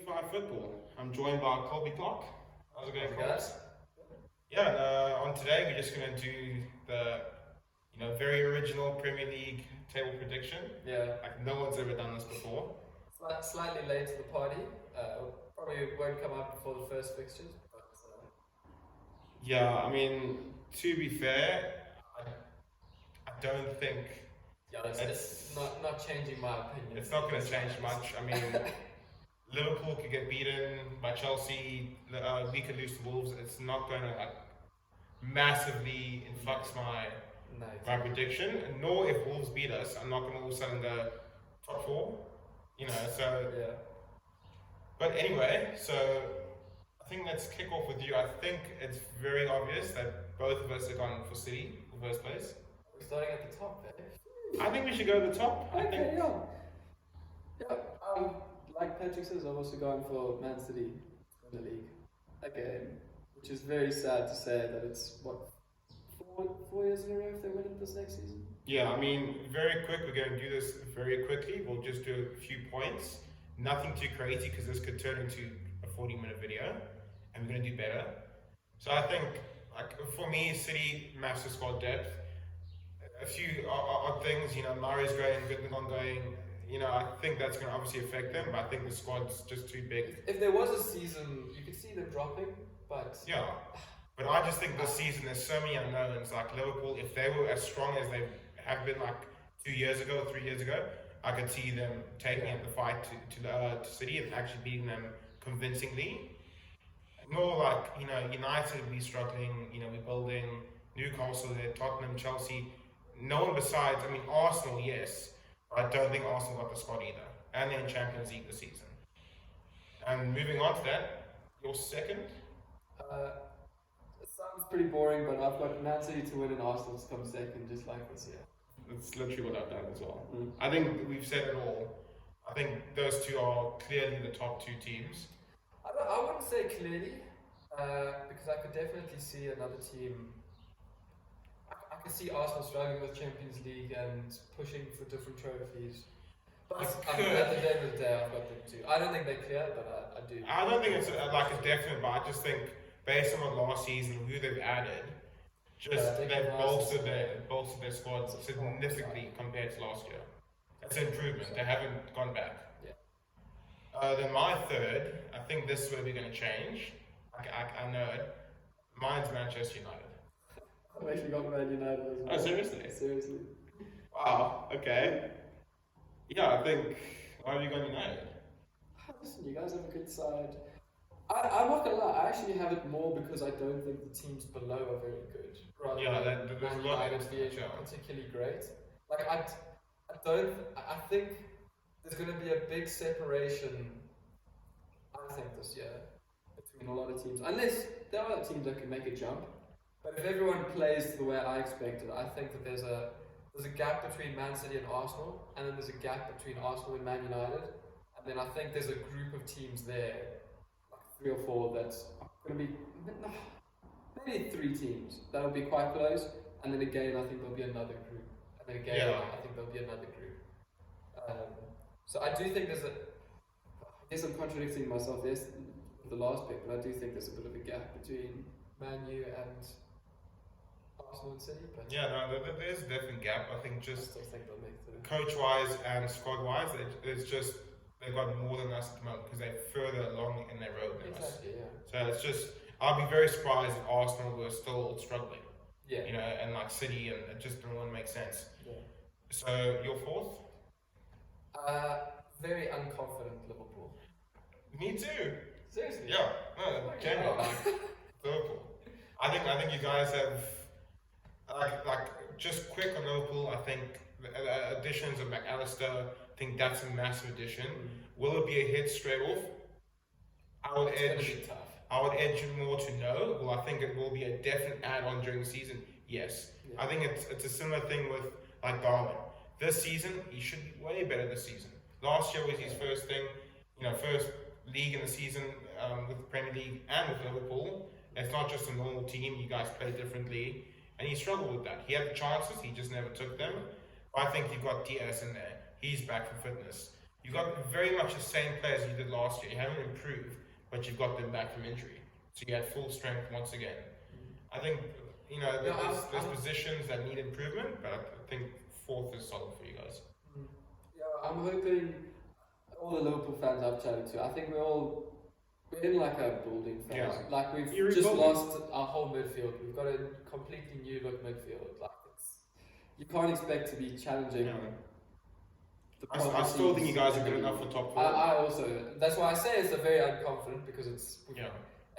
365 Football. I'm joined by Colby Clark. How's it going, Colby? Guys? Yeah, and on today we're just going to do the very original Premier League table prediction. Yeah. Like no one's ever done this before. Slightly late to the party. Probably won't come out before the first fixtures. But, Yeah, I mean, to be fair, I don't think yeah, it's not changing my opinion. it's not going to change much. I mean, Liverpool could get beaten by Chelsea. We could lose to Wolves. It's not going to massively influx my prediction. Nor if Wolves beat us, I'm not going to all of a sudden go top four. So. Yeah. But anyway, so I think let's kick off with you. I think it's very obvious that both of us are gone for City for first place. We're starting at the top, eh? I think we should go to the top. Okay, yeah. Like Patrick says, I've also gone for Man City in the league again, which is very sad to say that it's what 4 years in a row if they win it this next season. Yeah, I mean, very quick. We're going to do this very quickly. We'll just do a few points. Nothing too crazy because this could turn into a 40-minute video, and we're going to do better. So I think, for me, City, massive squad depth. A few odd things, Mari's going, Gundogan going. I think that's going to obviously affect them, but I think the squad's just too big. If there was a season, you could see them dropping, but Yeah, but I just think this season there's so many unknowns. Like Liverpool, if they were as strong as they have been 2 years ago, 3 years ago, I could see them taking up the fight to City and actually beating them convincingly. Nor United will be struggling. We're building Newcastle there, Tottenham, Chelsea. No one besides. I mean, Arsenal, yes. But I don't think Arsenal got the squad either. And they're in Champions League this season. And moving on to that, your second? It sounds pretty boring, but I've got Man City to win and Arsenal to come second, just like this year. That's literally what I've done as well. I think we've said it all. I think those two are clearly the top two teams. I wouldn't say clearly, because I could definitely see another team. I could see Arsenal struggling with Champions League and pushing for different trophies. But at the end of the day, I've got them too. I don't think they're clear, but I do. I don't think it's a definite, but I just think based on last season, who they've added, they've bolstered their squad significantly compared to last year. It's an improvement. They haven't gone back. Yeah. Then my third, I think this is where we're going to change. I know it. Mine's Manchester United. I've actually got Man United as well. Oh, seriously? Seriously. Wow, okay. Yeah, I think, why have you gone United? Listen, you guys have a good side. I'm not gonna lie, I actually have it more because I don't think the teams below are very good. Rather than there's Man a lot United being particularly great. I think there's gonna be a big separation, I think, this year between a lot of teams. Unless there are teams that can make a jump. But if everyone plays the way I expected, I think that there's a gap between Man City and Arsenal, and then there's a gap between Arsenal and Man United, and then I think there's a group of teams there, like 3 or 4, that's going to be maybe 3 teams that'll be quite close, and then again I think there'll be another group, and then again I think there'll be another group. So I do think I guess I'm contradicting myself with the last pick, but I do think there's a bit of a gap between Man U and Arsenal and City, but there's a definite gap. I think just I still think they'll make it. coach-wise and squad-wise, they've got more than us at the moment because they're further along in their road than us. Exactly, yeah. So it's just, I'll be very surprised if Arsenal were still struggling. Yeah. And City, and it just wouldn't make sense. Yeah. So your fourth? Very unconfident Liverpool. Me too. Seriously? Yeah. No, genuinely. Liverpool. I think you guys have just quick on Liverpool. I think the additions of McAllister, I think that's a massive addition. Will it be a hit straight off? I would edge more to no. Well, I think it will be a definite add-on during the season. Yes. Yeah. I think it's a similar thing with Darwin. This season, he should be way better this season. Last year was his first thing, first league in the season with the Premier League and with Liverpool. It's not just a normal team. You guys play differently. And he struggled with that. He had the chances, he just never took them. But I think you've got Diaz in there. He's back for fitness. You got very much the same players you did last year. You haven't improved, but you've got them back from injury, so you had full strength once again. I think there's positions that need improvement, but I think fourth is solid for you guys. Yeah, I'm hoping all the Liverpool fans I've chatted to, I think we're in like a building phase. Yeah. Like we've You're just rebuilding. lost our whole midfield. We've got a completely new look midfield. Like you can't expect to be challenging. Yeah. The I proper still think teams you guys are in good the enough league. for top four. I also, that's why I say it's a very unconfident because it's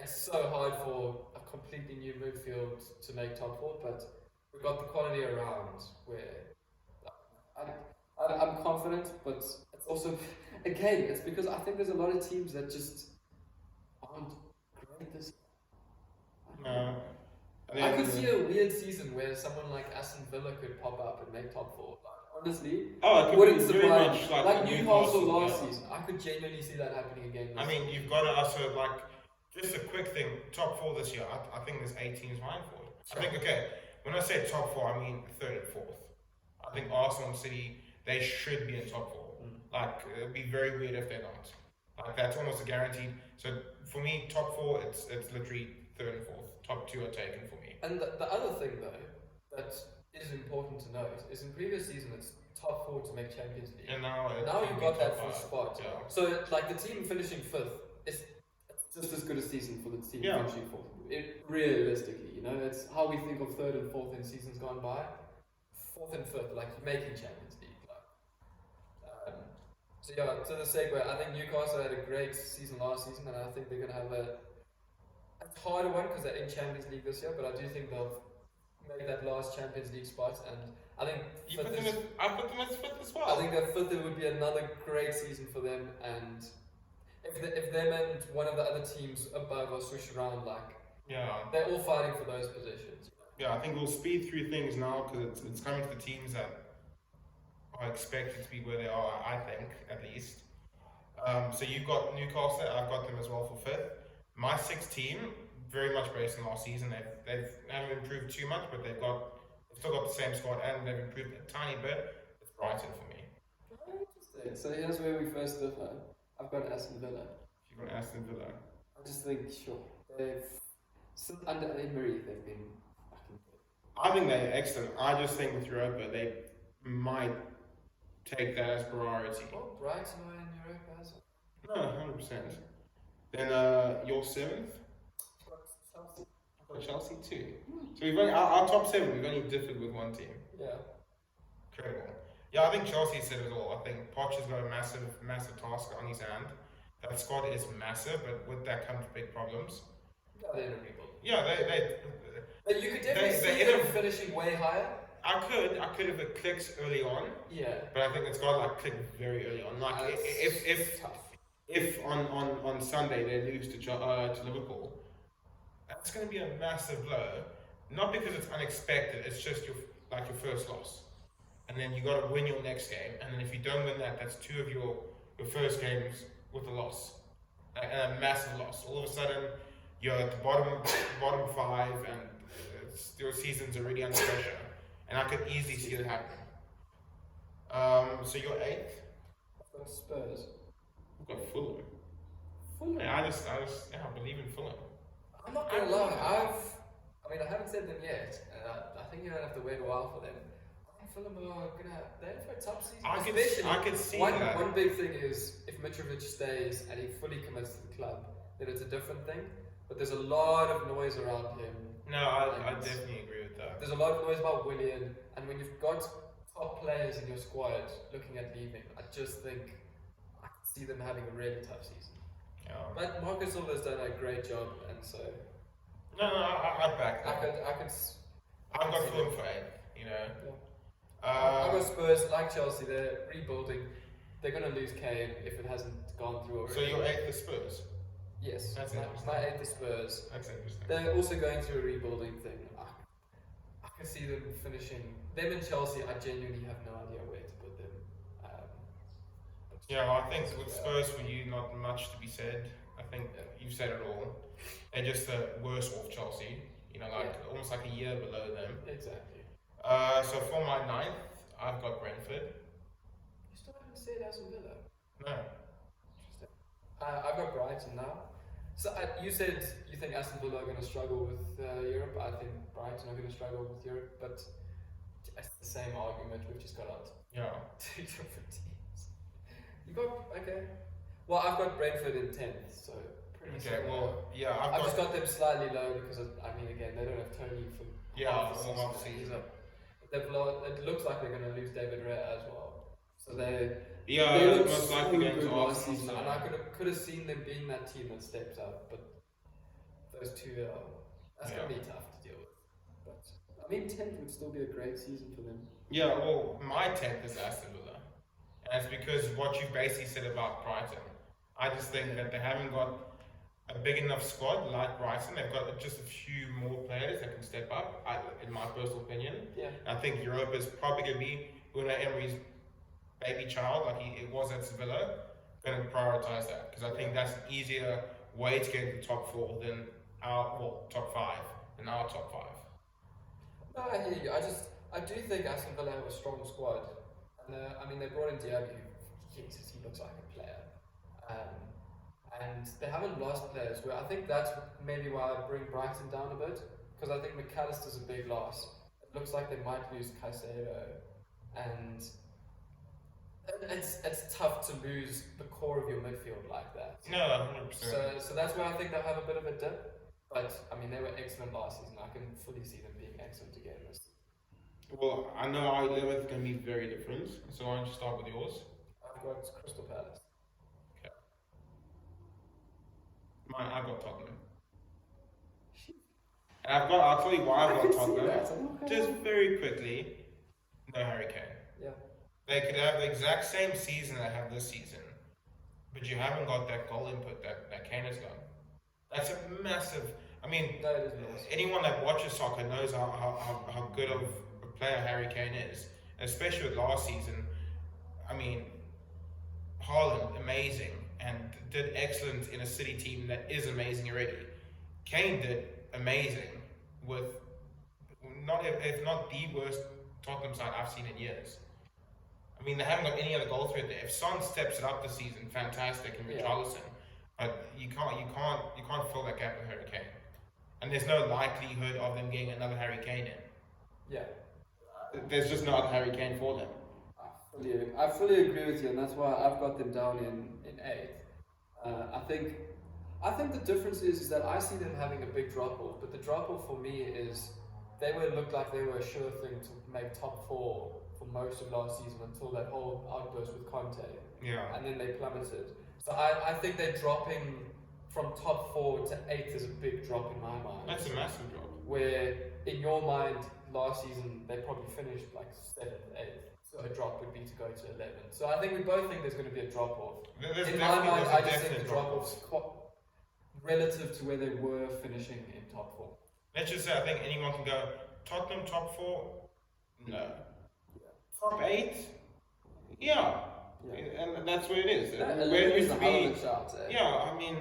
so hard for a completely new midfield to make top four, but we've got the quality around where I'm confident, but it's also, again, it's because I think there's a lot of teams that just aren't great this. I could see a weird season where someone like Aston Villa could pop up and make top four. Like, honestly, it could wouldn't be very surprise much like Newcastle last yeah. season. I could genuinely see that happening again. I mean, you've got to also just a quick thing. Top four this year. I think there's 8 teams vying for it. Sure. I think when I say top four, I mean third and fourth. I think Arsenal and City, they should be in top four. It'd be very weird if they're not. That's almost a guaranteed. So for me, top four, it's literally third and fourth. Top 2 are taken for me. And the other thing though that is important to note is in previous season it's top 4 to make Champions League. And now You've got that first spot. Yeah. So like the team finishing 5th is just as good a season for the team finishing 4th. Realistically, it's how we think of 3rd and 4th in seasons gone by. 4th and 5th, like making Champions League. So to the segue, I think Newcastle had a great season last season, and I think they're going to have a harder one because they're in Champions League this year. But I do think they'll make that last Champions League spot, and I think I put them as fifth as well. I think that 5th would be another great season for them, and if them and one of the other teams above are switched around, they're all fighting for those positions. Yeah, I think we'll speed through things now because it's coming to the teams that are expected to be where they are, I think, at least. So you've got Newcastle, I've got them as well for 5th. My 6th team, very much based on last season, they haven't improved too much, but they've still got the same squad and they've improved a tiny bit. It's Brighton for me. Interesting. So here's where we first differ. I've got Aston Villa. You've got Aston Villa. I just think, under Emery, they've been fucking good. I think they're excellent. I just think with Europa, they might take that as priority. Oh, Brighton are in Europa as well. No, 100%. Then your 7th? I've got Chelsea too. So we've only, our top 7, we've only differed with one team. Yeah. Incredible. Yeah, I think Chelsea said it all. I think Poch has got a massive task on his hand. That squad is massive, but with that comes big problems. Yeah, they're in a rebuild. Yeah, But you could definitely see them finishing way higher. I could if it clicks early on. Yeah. But I think it's got to click very early on. If on Sunday they lose to Liverpool, that's going to be a massive blow. Not because it's unexpected. It's just your first loss, and then you got to win your next game. And then if you don't win that, that's 2 of your first games with a loss, and a massive loss. All of a sudden, you're at the bottom 5, and your season's already under pressure. And I could easily see it happen. So you're 8th. I've got Spurs. I've got Fulham. Fulham. Yeah, I believe in Fulham. I'm not gonna lie. I haven't said them yet. I think you're gonna have to wait a while for them. I think Fulham are they're in for a top season. I could see one, that. One big thing is if Mitrovic stays and he fully commits to the club, then it's a different thing. But there's a lot of noise around him. No, I definitely agree with that. There's a lot of noise about Willian, and when you've got top players in your squad looking at leaving, I just think I can see them having a really tough season. Yeah. But Marcus Silva's done a great job, and so No, I back that. I've got Fulham for 8th, Yeah. I've got Spurs, like Chelsea, they're rebuilding. They're going to lose Kane if it hasn't gone through already. So your 8th is Spurs? Yes. That's interesting. My 8th is Spurs. That's interesting. They're also going through a rebuilding thing. I can see them finishing. Them and Chelsea, I genuinely have no idea where to put them. Yeah, well, I think with Spurs for you, not much to be said. I think you've said it all. They're just the worst off Chelsea. Almost like a year below them. Exactly. So for my 9th, I've got Brentford. You still haven't said Aston Villa. No. I've got Brighton now. So you said you think Aston Villa are going to struggle with Europe. I think Brighton are going to struggle with Europe, but it's the same argument. We've just got out Yeah. two different teams. You got okay. Well, I've got Brentford in 10th, so pretty Okay. similar. Well, yeah, I've just got them slightly low because I mean, again, they don't have Tony for Yeah, half the for half the season. season. It looks like they're going to lose David Raya as well. So they Yeah, look most so likely going good to last Arsenal. season, So. and I could have seen them being that team that steps up, but those two that's going to be tough to deal with. But I mean, 10th would still be a great season for them. Yeah, well, my 10th is Aston Villa. And it's because what you basically said about Brighton. I just think that they haven't got a big enough squad like Brighton. They've got just a few more players that can step up, in my personal opinion. Yeah. I think Europa is probably going to be Unai Emery's baby child, like it was at Sevilla, going to prioritise that. Because I think that's an easier way to get into the top 4 than top 5, than our top 5. No, I hear you. I do think Aston Villa have a strong squad, and I mean they brought in Diaby. Jesus, he looks like a player. And they haven't lost players. Where I think that's maybe why I bring Brighton down a bit, because I think McAllister's a big loss. It looks like they might lose Caicedo, and it's tough to lose the core of your midfield like that. No, 100%. So that's where I think they'll have a bit of a dip. But I mean, they were excellent last season. I can fully see them being excellent again this season. Well, I know our 11th is going to be very different, so why don't you start with yours? I've got Crystal Palace. I've got Tottenham. And I'll tell you why I've got Tottenham. Just very quickly, no Harry Kane. Yeah. They could have the exact same season they have this season, but you haven't got that goal input that Kane has got. That's a massive. I mean, No, it is massive. anyone that watches soccer knows how good of a player Harry Kane is, and especially with last season. I mean, Haaland, amazing, and did excellent in a City team that is amazing already. Kane did amazing with if not the worst Tottenham side I've seen in years. I mean, they haven't got any other goal threat there. If Son steps it up this season, fantastic, and Richarlison, but you can't fill that gap with Harry Kane, and there's no likelihood of them getting another Harry Kane in. Yeah. There's just no other Harry Kane for them. I fully agree with you, and that's why I've got them down in 8th. I think the difference is that I see them having a big drop off, but the drop off for me is looked like they were a sure thing to make top 4 for most of last season until that whole outburst with Conte. Yeah. And then they plummeted. So I think they're dropping from top 4 to 8th is a big drop in my mind. That's a massive drop. Where in your mind last season they probably finished like 7th, 8th. So a drop would be to go to 11th. So I think we both think there's going to be a drop off. In my mind, I just think the drop off's relative to where they were finishing in top 4. Let's just say I think anyone can go Tottenham top 4. No. Top 8. Yeah. And that's where it is. Where it used to be. Yeah, I mean,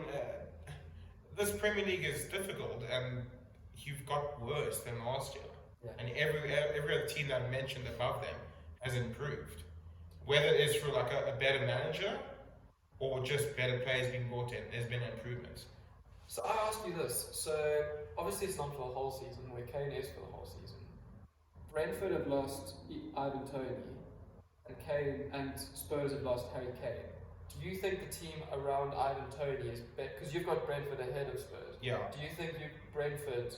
this Premier League is difficult, and you've got worse than last year. Yeah. And every other team that I mentioned above them has improved. Whether it's through like a better manager or just better players being brought in, there's been improvements. So I ask you this. So obviously it's not for the whole season, where Kane is for the whole season. Brentford have lost Ivan Toney, and Kane and Spurs have lost Harry Kane. Do you think the team around Ivan Toney is better? Because you've got Brentford ahead of Spurs. Yeah. Do you think Brentford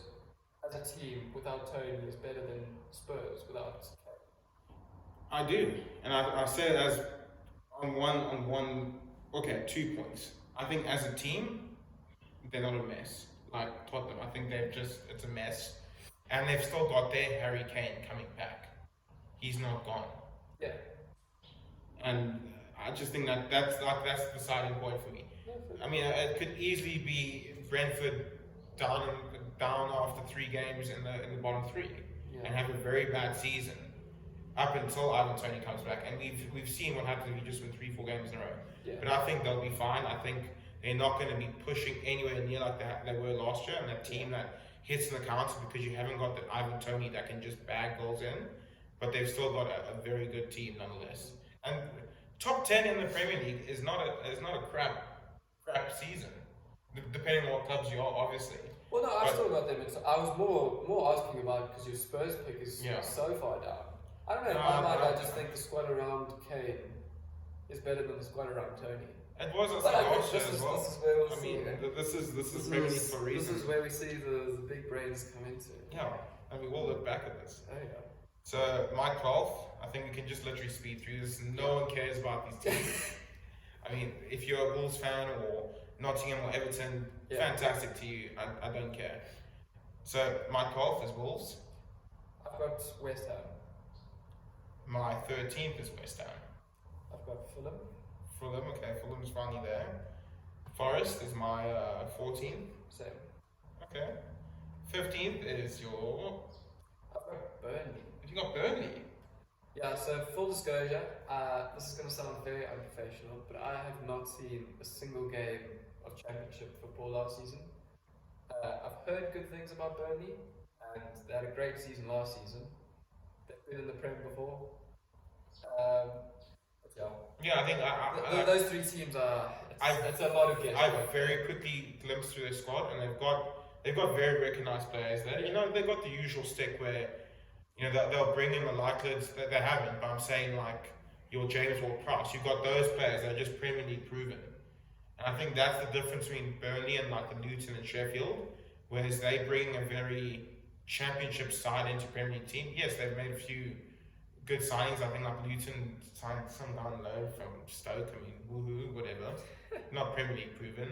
as a team without Toney is better than Spurs without Kane? I do, and I say it as on one. Okay, 2 points. I think as a team, they're not a mess like Tottenham. I think it's a mess, and they've still got their Harry Kane coming back. He's not gone. Yeah. And I just think that's the deciding point for me. I mean, it could easily be Brentford down after 3 games in the bottom 3 and have a very bad season up until Ivan Toney comes back. And we've seen what happens if you just win 3-4 games in a row. Yeah. But I think they'll be fine. I think they're not going to be pushing anywhere near like they were last year. And that team that hits in the counter, because you haven't got that Ivan Toney that can just bag goals in. But they've still got a very good team nonetheless. And top 10 in the Premier League is not a crap season, depending on what clubs you are, obviously. Well, no, I But- still got them. I was more asking about because your Spurs pick is Yeah. so far down. I don't know. In No, my mind, but- I just think the squad around Kane is better than the squad around Tony. It was also But I think last year this as is well. this is where we'll I see. mean, this is Premier League for a reason. This is where we see the big brains come into. Yeah, and we will look back at this. Oh yeah. So my 12th, I think we can just literally speed through this. No one cares about these teams. I mean, if you're a Wolves fan or Nottingham or Everton, Yeah. fantastic to you. I don't care. So my 12th is Wolves. I've got West Ham. My 13th is West Ham. I've got Fulham. Fulham, okay, Fulham's finally there. Forest is my 14th. Same. Okay. 15th is your. I've got Burnley. You got Burnley. Yeah, so full disclosure, this is going to sound very unprofessional, but I have not seen a single game of Championship football last season. I've heard good things about Burnley, and they had a great season last season. They've been in the Prem before. But yeah, Yeah, I think those three teams are. It's a lot of guesswork. I very quickly glimpsed through their squad, and they've got very recognized players there. You know, they've got the usual stick where, you know, they'll bring in the Likelids that they haven't. But I'm saying like your James Ward-Prowse, you've got those players that are just Premier League proven. And I think that's the difference between Burnley and like the Luton and Sheffield, whereas they bring a very Championship side into Premier League team. Yes, they've made a few good signings. I think like Luton signed some guy on loan from Stoke. I mean, woohoo, whatever. Not Premier League proven.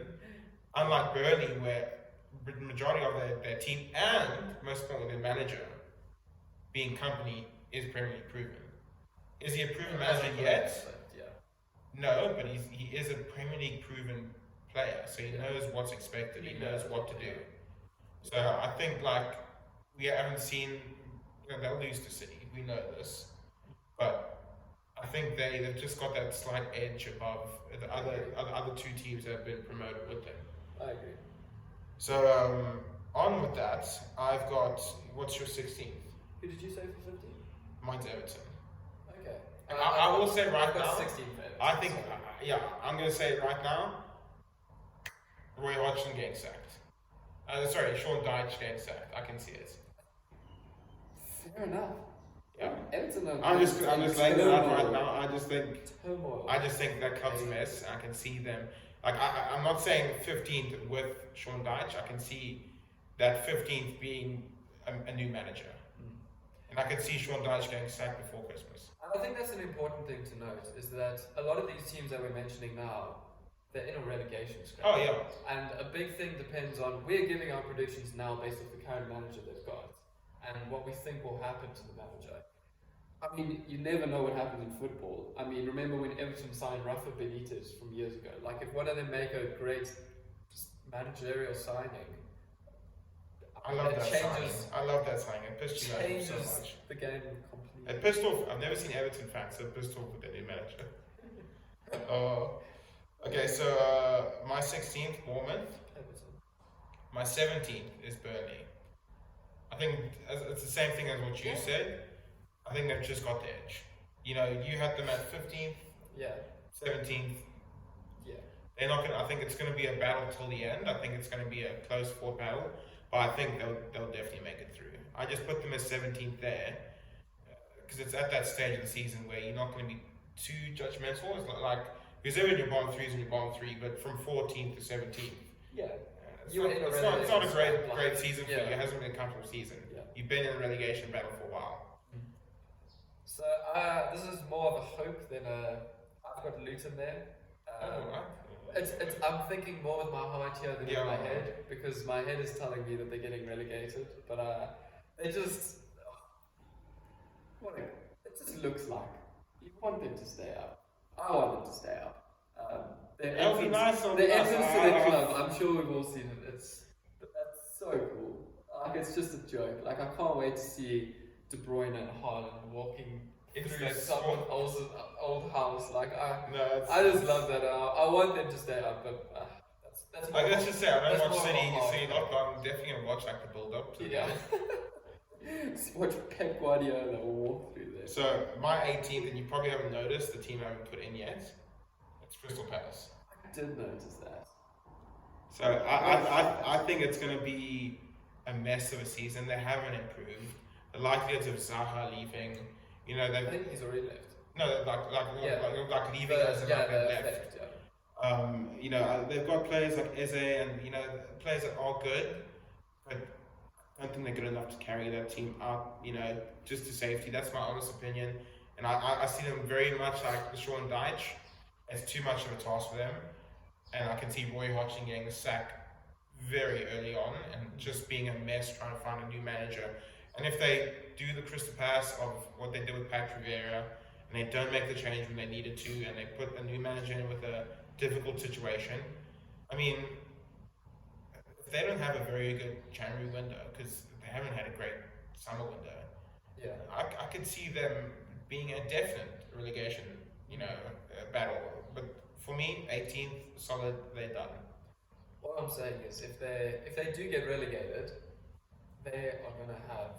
Unlike Burnley, where the majority of their team and most importantly their manager, being Company, is Premier League proven. Is he a proven manager yet? Yeah. No, but he is a Premier League proven player, so he knows what's expected. He knows what to do. So I think like we haven't seen, you know, they'll lose to City. We know this, but I think they've just got that slight edge above the other two teams that have been promoted with them. I agree. So on with that, I've got, what's your 16th? Who did you say for 15? Mine's Everton. Okay. I will say right I've got now, 16 for Everton. I think, yeah, I'm going to say it right now, Roy Hodgson getting sacked. Sorry, Sean Dyche getting sacked. I can see it. Fair enough. Yeah. Everton are I'm just laying it out right turmoil. now. I just think that club's a mess. I can see them. Like I'm not saying 15th with Sean Dyche. I can see that 15th being a new manager, and I could see Sean Dyche getting sacked before Christmas. And I think that's an important thing to note is that a lot of these teams that we're mentioning now, they're in a relegation scrap. Oh yeah. And a big thing depends on, we're giving our predictions now based off the current manager they've got and what we think will happen to the manager. I mean, you never know what happens in football. I mean, remember when Everton signed Rafa Benitez from years ago? Like, if one of them make a great managerial signing, I love it that signing. I love that signing. It pissed you off so changes much. the game completely. It pissed off. I've never seen Everton fans so pissed off with their new manager. Okay, so my 16th, Bournemouth. Everton. My 17th is Burnley. I think it's the same thing as what you said. I think they've just got the edge. You know, you had them at 15th, Yeah. 17th. Yeah. They're not gonna. I think it's gonna be a battle till the end. I think it's gonna be a close fought battle, but I think they'll definitely make it through. I just put them as 17th there because it's at that stage of the season where you're not gonna be too judgmental. It's not like because in your bottom three is in your bottom three, but from 14th to 17th. Yeah. It's You not, were in a it's not a relegation great season for you. Yeah. It hasn't been a comfortable season. Yeah. You've been in a relegation battle for a while. So this is more of a hope than a. I've got Luton there. I'm thinking more with my heart here than with my head because my head is telling me that they're getting relegated, but they just. It just looks like you want them to stay up. I want them to stay up. That would be nice. The entrance to the club, I'm sure we've all seen it. That's so cool. Like it's just a joke. Like I can't wait to see De Bruyne and Haaland walking through someone's old house. Like I just love that. I want them to stay up, but that's. Like let's just say I don't that's watch more City, of a City lot, but I'm definitely gonna watch like the build up. Yeah. Watch Pep Guardiola walk through there. So my 18th, and you probably haven't noticed the team I haven't put in yet. It's Crystal Palace. I did notice that. So I think it's going to be a mess of a season. They haven't improved. The likelihoods of Zaha leaving, you know, I think he's already left. no, like leaving as in like they've left. You know, they've got players like Eze and, you know, players that are good, but I don't think they're good enough to carry that team up, you know, just to safety. That's my honest opinion. And I see them very much like the Sean Dyche. It's too much of a task for them. And I can see Roy Hodgson getting the sack very early on and just being a mess trying to find a new manager. And if they do the Crystal Palace of what they did with Pat Rivera, and they don't make the change when they needed to, and they put a new manager in with a difficult situation, I mean, if they don't have a very good January window, because they haven't had a great summer window, Yeah. I could see them being a definite relegation, you know, battle. But for me, 18th, solid, they're done. What I'm saying is, if they do get relegated, they are going to have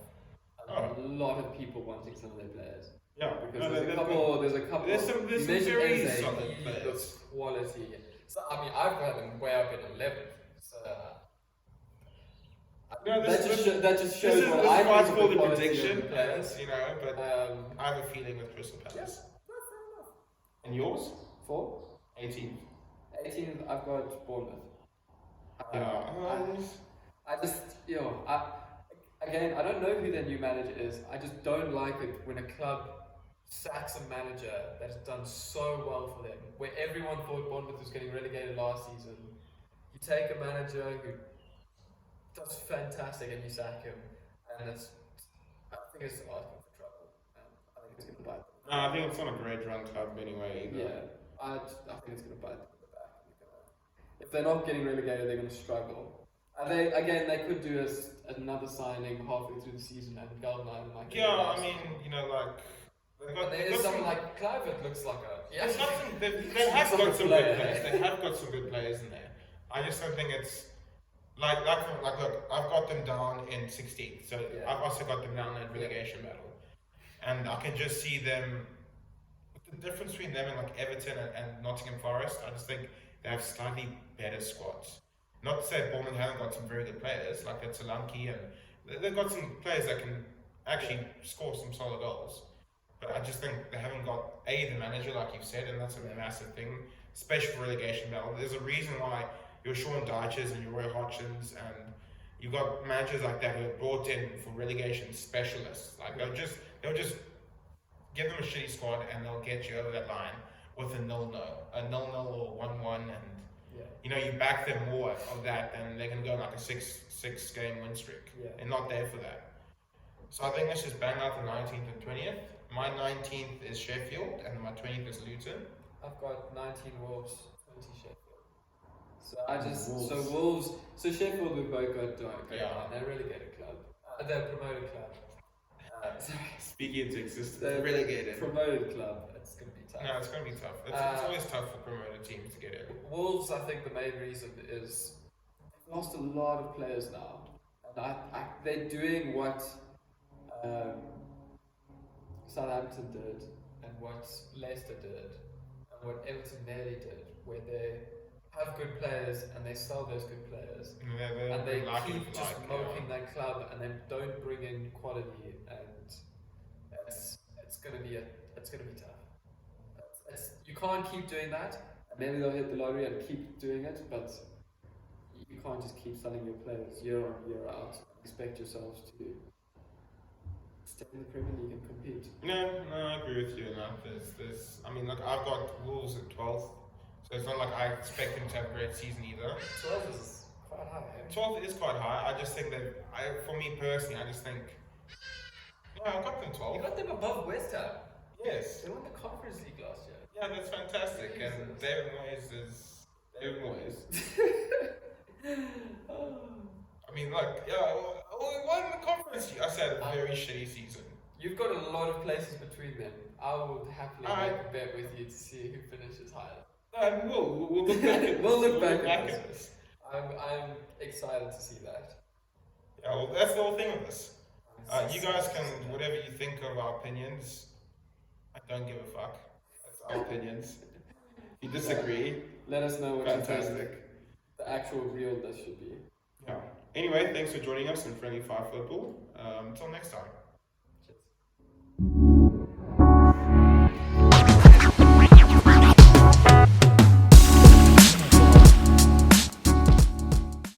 A lot of people wanting some of their players. Yeah, Because there's a couple. There's some you mentioned very Eze, solid he players. looks quality. So I mean, I've got them way up in 11th. So No, that just shows this is what why I it's think called of a the quality of prediction, the players. you know, but I have a feeling with Crystal Palace. And yours? 4, 18th. 18th. I've got Bournemouth. Yeah. I just, again, I don't know who their new manager is. I just don't like it when a club sacks a manager that has done so well for them. Where everyone thought Bournemouth was getting relegated last season, you take a manager who does fantastic and you sack him, and I think it's asking for trouble. I think it's going to bite them. No, I think it's not a great run club anyway either. Yeah, I think it's going to bite them in the back. If they're not getting relegated, they're going to struggle. And they could do another signing halfway through the season and galvanize them like. Yeah, I mean, you know, like There's someone like Clive. Looks like a they have got some good players. They have got some good players in there. I just don't think it's like look, I've got them down in 16th, so Yeah. I've also got them down in relegation battle, and I can just see them. The difference between them and like Everton and Nottingham Forest, I just think they have slightly better squads. Not to say Bournemouth haven't got some very good players, like it's Solanke, and they've got some players that can actually score some solid goals. But I just think they haven't got the manager, like you've said, and that's a massive thing, especially for relegation battle. There's a reason why your Sean Dyches and your Roy Hodgsons and you've got managers like that who are brought in for relegation specialists. Like they'll just give them a shitty squad and they'll get you over that line with a 0-0 or 1-1, and you know you back them more of that than they're gonna go like a six game win streak. Yeah. They're not there for that. So I think let's just bang out the 19th and 20th. My 19th is Sheffield and my 20th is Luton. I've got 19 Wolves, 20 Sheffield. So Wolves. So Sheffield we've both got They're a relegated club. They're a promoted club. Sorry. Speaking into existence, They're relegated. promoted club. It's going to be tough. No, it's going to be tough. It's always tough for promoted teams to get in. Wolves, I think the main reason is They've lost a lot of players now, and they're doing what Southampton did, and what Leicester did, and what Everton nearly did, where they have good players and they sell those good players, and they keep just milking that club and then don't bring in quality, and it's gonna be tough. You can't keep doing that. maybe they'll hit the lottery and keep doing it, but you can't just keep selling your players year on year out and expect yourselves to stay in the Premier League and compete. No, I agree with you on that. I mean, look, I've got Wolves at 12th, so it's not like I expect them to have a great season either. 12 is quite high. 12th is quite high. I just think that, for me personally, I just think, I've got them You 12th. got them above West Ham. Yes. They won the Conference League last year. Yeah, that's fantastic. And David Moyes is David Moyes. I mean, like, we won the conference. I said a very shitty season. You've got a lot of places between them. I would happily Alright. make a bet with you to see who finishes higher. We'll look back at We'll look back at this. I'm excited to see that. Yeah, well, that's the whole thing with this. You guys can, whatever you think of our opinions, I don't give a fuck. That's our opinions. If you disagree, let us know what you think fantastic. the actual real this should be. Yeah. Anyway, thanks for joining us in Friendly Fire Football. Until next time.